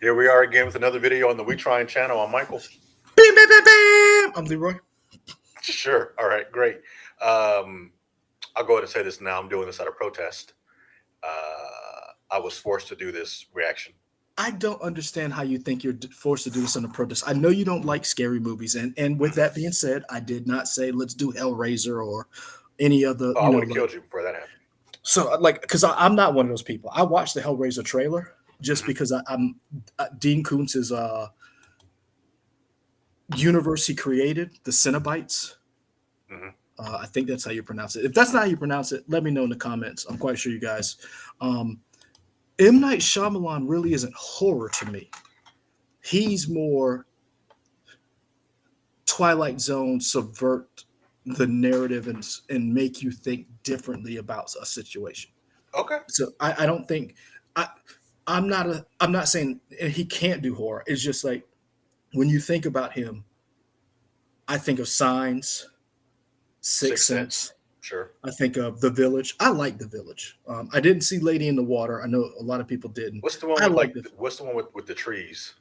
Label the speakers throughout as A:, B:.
A: Here we are again with another video on the We Trying channel. I'm Michael.
B: Bam, bam, bam, bam. I'm Leroy.
A: Sure. All right, great. I'll go ahead and say this now. I'm doing this out of protest. I was forced to do this reaction.
B: I don't understand how you think you're forced to do this on a protest. I know you don't like scary movies, and with that being said, I did not say let's do Hellraiser or any other.
A: Oh, I would have killed you before that happened.
B: So, because I'm not one of those people. I watched the Hellraiser trailer just because I'm Dean Koontz's universe he created, the Cenobites. I think that's how you pronounce it. If that's not how you pronounce it, let me know in the comments. I'm quite sure you guys. M. Night Shyamalan really isn't horror to me. He's more Twilight Zone, subvert the narrative and make you think differently about a situation.
A: Okay.
B: So I don't think I'm not saying he can't do horror. It's just like when you think about him, I think of Signs, Sixth Sense.
A: Sure.
B: I think of The Village. I like The Village. I didn't see Lady in the Water. I know a lot of people didn't.
A: What's the one what's the one with the trees?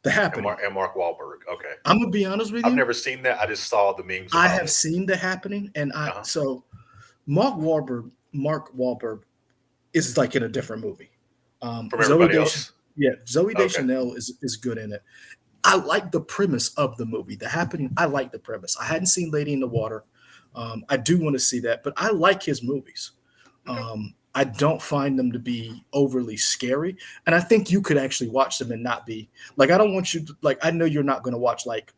B: The Happening.
A: And Mark Wahlberg. Okay.
B: I'm gonna be honest with you.
A: I've never seen that. I just saw the memes.
B: I have seen The Happening, and so Mark Wahlberg is like in a different movie.
A: From everybody else?
B: Yeah, Zooey Deschanel is good in it. I like the premise of the movie, The Happening. I like the premise. I hadn't seen Lady in the Water. I do want to see that, but I like his movies. I don't find them to be overly scary, and I think you could actually watch them and not be like. I don't want you to, like. I know you're not going to watch like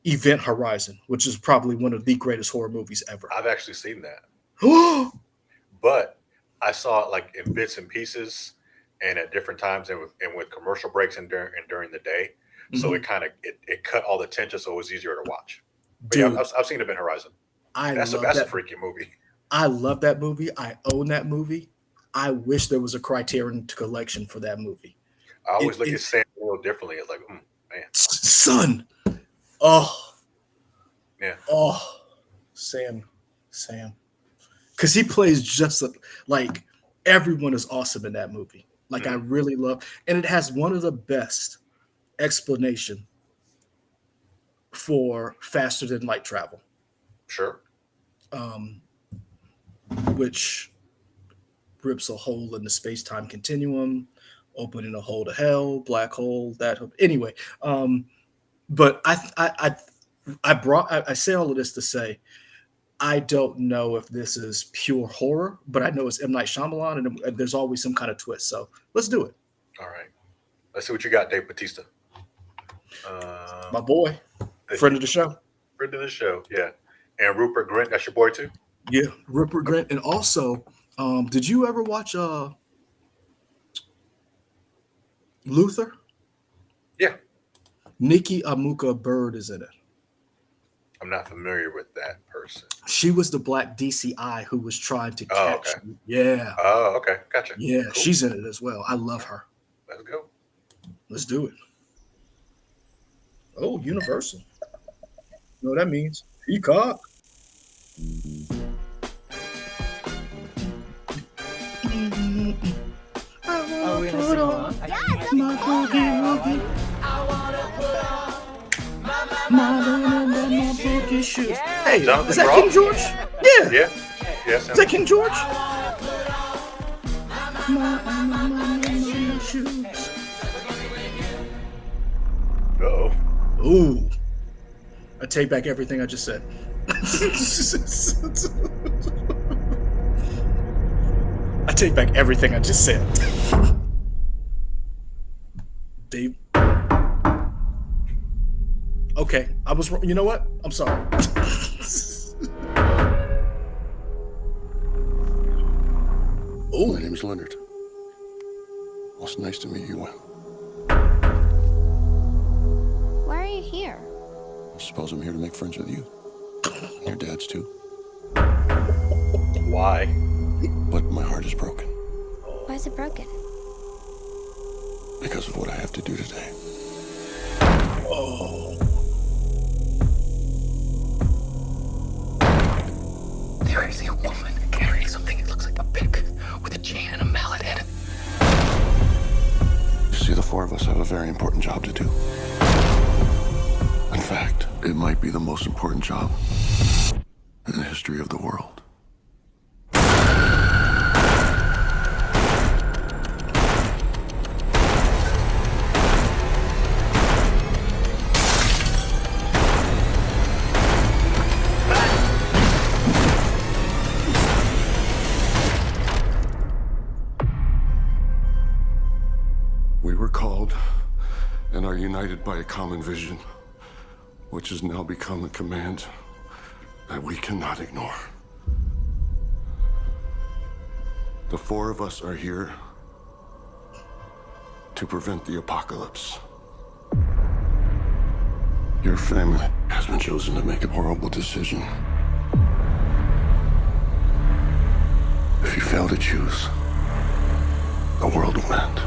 B: Event Horizon, which is probably one of the greatest horror movies ever.
A: I've actually seen that, but I saw it like in bits and pieces, and at different times, and with commercial breaks and during the day. So it kind of it cut all the tension, so it was easier to watch. But dude, yeah, I've seen Event Horizon. That's a freaky movie.
B: I love that movie. I own that movie. I wish there was a Criterion collection for that movie.
A: I always look at Sam a little differently. It's like, man,
B: son. Oh,
A: yeah.
B: Oh, Sam, because he plays just like everyone is awesome in that movie. Like I really love, and it has one of the best explanation for faster than light travel.
A: Sure.
B: Which rips a hole in the space-time continuum, opening a hole to hell, black hole, that anyway. But I say all of this to say I don't know if this is pure horror, but I know it's M. Night Shyamalan, and there's always some kind of twist. So let's do it.
A: All right. Let's see what you got, Dave Bautista.
B: My boy, friend of the show.
A: Friend of the show, yeah. And Rupert Grint, that's your boy too?
B: Yeah, Rupert Grint. And also, did you ever watch Luther?
A: Yeah.
B: Nikki Amuka Bird is in it.
A: I'm not familiar with that person.
B: She was the black DCI who was trying to catch.
A: Okay.
B: Yeah.
A: Oh, okay. Gotcha.
B: Yeah,
A: cool.
B: She's in it as well. I love her.
A: Let's go.
B: Let's do it. Oh, Universal. You know what that means? Peacock.
C: Are we gonna sing along?
B: Hey,
A: Jonathan
B: is that
A: Groff?
B: King George? Yeah.
A: Yeah. Yes.
B: Is that King George?
A: Uh-oh.
B: Ooh. I take back everything I just said. I take back everything I just said. Dave. Okay, I was wrong. You know what? I'm sorry.
D: Oh, my name's Leonard. Well, it's nice to meet you.
E: Why are you here?
D: I suppose I'm here to make friends with you. And your dad's too.
A: Why?
D: But my heart is broken.
E: Why is it broken?
D: Because of what I have to do today.
B: Oh.
F: There is a woman something that looks like a pick with a chain and a mallet head.
D: see, the four of us have a very important job to do. In fact, it might be the most important job in the history of the world. We were called and are united by a common vision, which has now become a command that we cannot ignore. The four of us are here to prevent the apocalypse. Your family has been chosen to make a horrible decision. If you fail to choose, the world will end.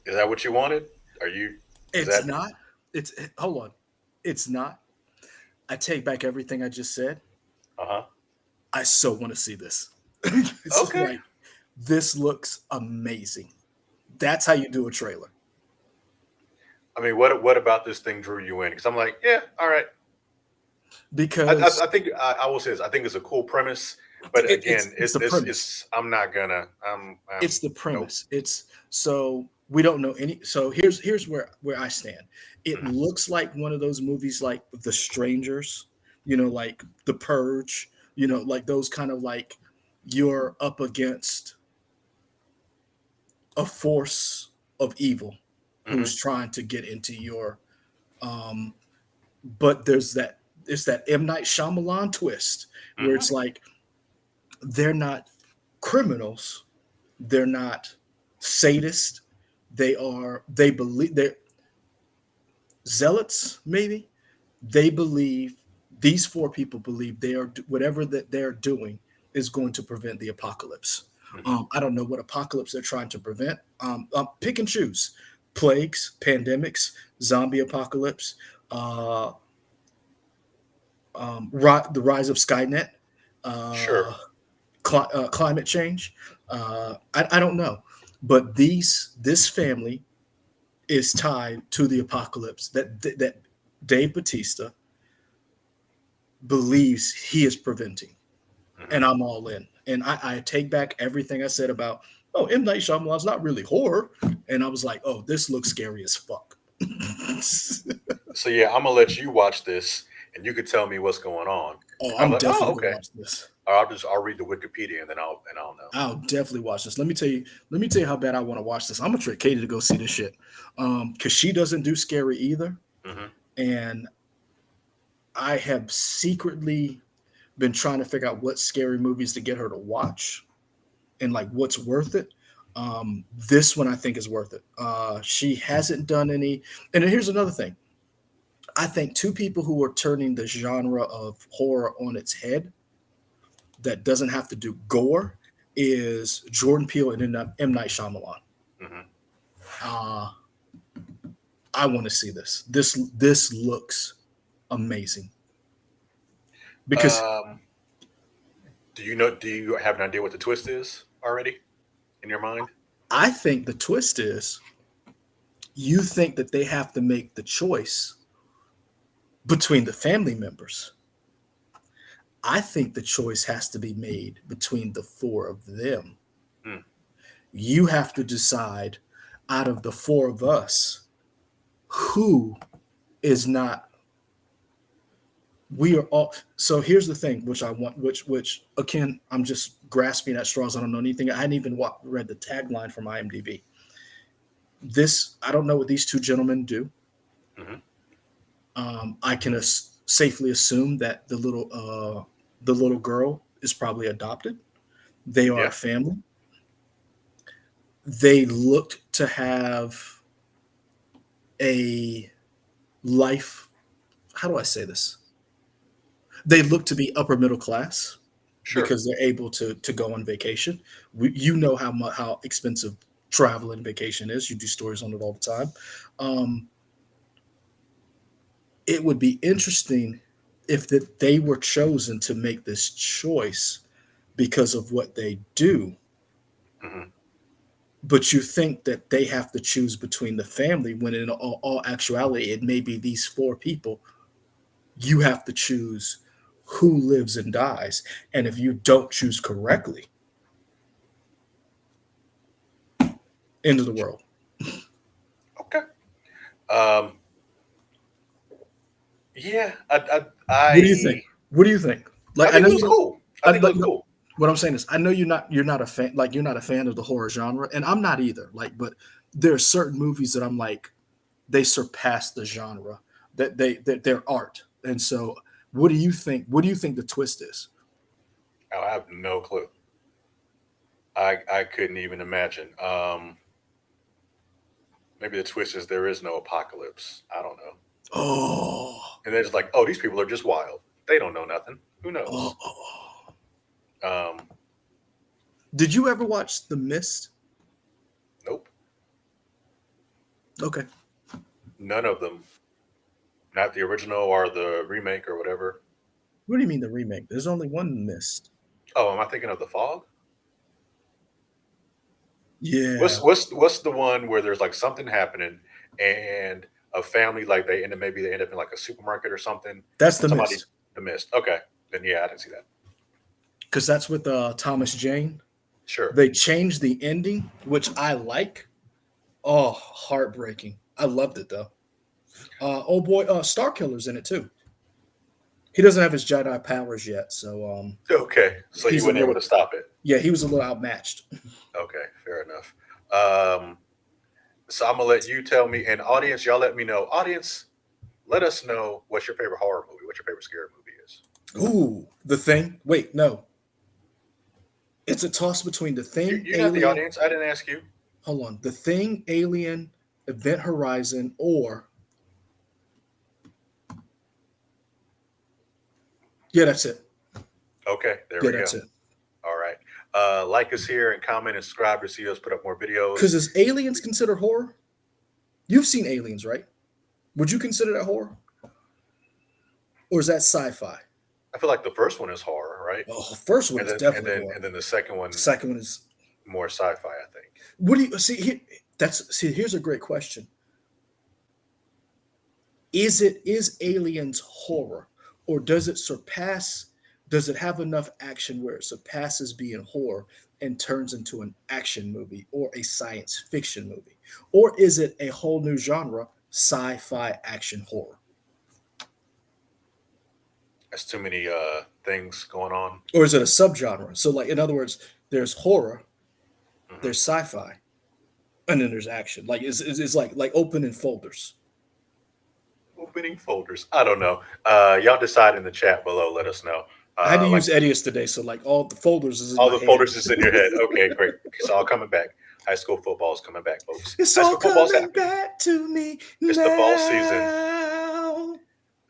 A: Is that what you wanted? Are you? Is
B: It's
A: that?
B: not. It's hold on. It's not. I take back everything I just said.
A: Uh-huh.
B: I so want to see this. It's
A: Okay.
B: like this looks amazing. That's how you do a trailer.
A: I mean, what about this thing drew you in? Because I'm like, yeah, all right.
B: Because
A: I think I will say this. I think it's a cool premise, but again,
B: it's the
A: this
B: premise.
A: is I'm not gonna.
B: It's the
A: Nope.
B: premise. It's so we don't know any. So here's where I stand. It
A: Mhm.
B: looks like one of those movies like The Strangers, like The Purge, like those kind of like you're up against a force of evil who's
A: Mhm.
B: trying to get into your um but there's that it's that M. Night Shyamalan twist where
A: Mhm.
B: it's like they're not criminals, they're not sadists, they believe they're zealots, maybe. They believe these four people believe they are whatever that they're doing is going to prevent the apocalypse.
A: Mhm.
B: I don't know what apocalypse they're trying to prevent. Pick and choose: plagues, pandemics, zombie apocalypse, uh, the rise of Skynet,
A: Sure.
B: uh, climate change. I don't know, but this family is tied to the apocalypse that Dave Bautista believes he is preventing,
A: Mhm.
B: and I'm all in. And I take back everything I said about M Night Shyamalan's not really horror, and I was like, oh, this looks scary as fuck.
A: So yeah, I'm gonna let you watch this, and you could tell me what's going on.
B: Oh,
A: I'm
B: I'm
A: like, oh,
B: definitely gonna
A: okay.
B: watch this.
A: Or I'll read the Wikipedia, and then I'll know.
B: I'll definitely watch this. Let me tell you how bad I want to watch this. I'm gonna trick Katie to go see this shit. Because she doesn't do scary either.
A: Hmm.
B: And I have secretly been trying to figure out what scary movies to get her to watch and like what's worth it. This one I think is worth it. She hasn't done any, and here's another thing. I think two people who are turning the genre of horror on its head that doesn't have to do gore is Jordan Peele and M. Night Shyamalan.
A: Hmm.
B: Uh, I want to see this. This looks amazing because
A: Um, do you know? Do you have an idea what the twist is already in your mind?
B: I think the twist is you think that they have to make the choice between the family members. I think the choice has to be made between the four of them.
A: Mm.
B: You have to decide out of the four of us who is not. We are all. So here's the thing, which I want, which again, I'm just grasping at straws. I don't know anything. I hadn't even read the tagline from IMDb. This I don't know what these two gentlemen do.
A: Hmm.
B: I can safely assume that the little girl is probably adopted. They are a
A: Yeah.
B: family. They looked to have a life. How do I say this? They look to be upper middle class
A: Sure.
B: because they're able to go on vacation. You know how expensive travel and vacation is. You do stories on it all the time. Um, it would be interesting if that they were chosen to make this choice because of what they do,
A: Hmm.
B: but you think that they have to choose between the family when in all actuality it may be these four people. You have to choose who lives and dies, and if you don't choose correctly, end of the world.
A: Okay. Um, yeah,
B: What do you think? What do you think?
A: I
B: Like I
A: think
B: know
A: it
B: you
A: was
B: don't.
A: cool. I think it
B: Like
A: was cool.
B: what I'm saying is, I know you're not a fan. Like you're not a fan of the horror genre, and I'm not either. Like, but there are certain movies that I'm like they surpass the genre that they're art. And so, what do you think? What do you think the twist is?
A: I have no clue. I couldn't even imagine. Maybe the twist is there is no apocalypse. I don't know.
B: Oh,
A: And they're just like, oh, these people are just wild. They don't know nothing. Who
B: oh,
A: knows?
B: oh.
A: Um,
B: Did you ever watch The Mist?
A: nope.
B: Okay.
A: None of them. Not the original or the remake or whatever.
B: What do you mean the remake? There's only one Mist.
A: Oh, am I thinking of the Fog?
B: Yeah,
A: What's the one where there's like something happening and a family like maybe they end up in like a supermarket or something
B: that's
A: and
B: The
A: somebody
B: Mist
A: the mist. Okay, then yeah, I didn't see that.
B: because that's with Thomas Jane.
A: Sure.
B: They changed the ending, which I like. Oh, heartbreaking. I loved it though. Oh boy, Starkiller's in it too. He doesn't have his Jedi powers yet, so
A: Okay, so he
B: he's a
A: wasn't able to
B: little
A: stop it.
B: yeah, he was a little outmatched.
A: Okay, fair enough. Um, so I'm gonna let you tell me, and audience, y'all let me know. Audience, let us know what's your favorite horror movie, what your favorite scary movie is.
B: Ooh, The Thing. Wait, no, it's a toss between The Thing,
A: You're not the
B: Alien.
A: audience. I didn't ask you.
B: Hold on, The Thing, Alien, Event Horizon, or yeah, that's it.
A: Okay, there
B: Yeah,
A: we go.
B: that's it.
A: All right. Like us here and comment and subscribe to see us put up more videos.
B: Because is Aliens considered horror? You've seen Aliens, right? Would you consider that horror, or is that sci-fi?
A: I feel like the first one is horror, right?
B: Oh, first one
A: And
B: is
A: then and
B: definitely
A: then
B: horror.
A: and then the second one
B: Second one is
A: more sci-fi, I think.
B: what do you see? Here's a great question. Is Aliens horror, or does it surpass? Does it have enough action where it surpasses being horror and turns into an action movie or a science fiction movie, or is it a whole new genre, sci-fi action horror,
A: There's too many things going on.
B: or is it a subgenre? So, like in other words, there's horror,
A: Hmm.
B: there's sci-fi, and then there's action. Like it's like opening folders.
A: Opening folders. I don't know. Y'all decide in the chat below. Let us know.
B: I had to
A: Like
B: use Edius today, so like all the folders is in
A: all
B: my
A: the
B: head.
A: folders is in your head. Okay, great. It's all coming back. High school football is coming back, folks.
B: It's
A: High
B: all
A: school football is
B: coming
A: happening.
B: back to me
A: It's the fall season.
B: now.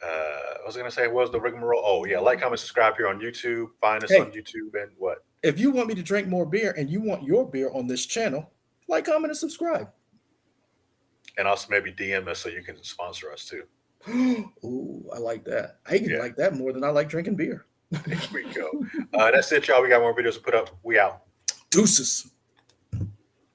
A: I was gonna say, what was the rigmarole? Oh yeah, like, comment, subscribe here on YouTube. Find us on
B: Hey,
A: YouTube and what?
B: if you want me to drink more beer and you want your beer on this channel, like, comment, and subscribe.
A: And also maybe DM us so you can sponsor us too.
B: Ooh, I like that. I even
A: Yeah,
B: like that more than I like drinking beer.
A: there we go. That's it, y'all. We got more videos to put up. We out.
B: Deuces.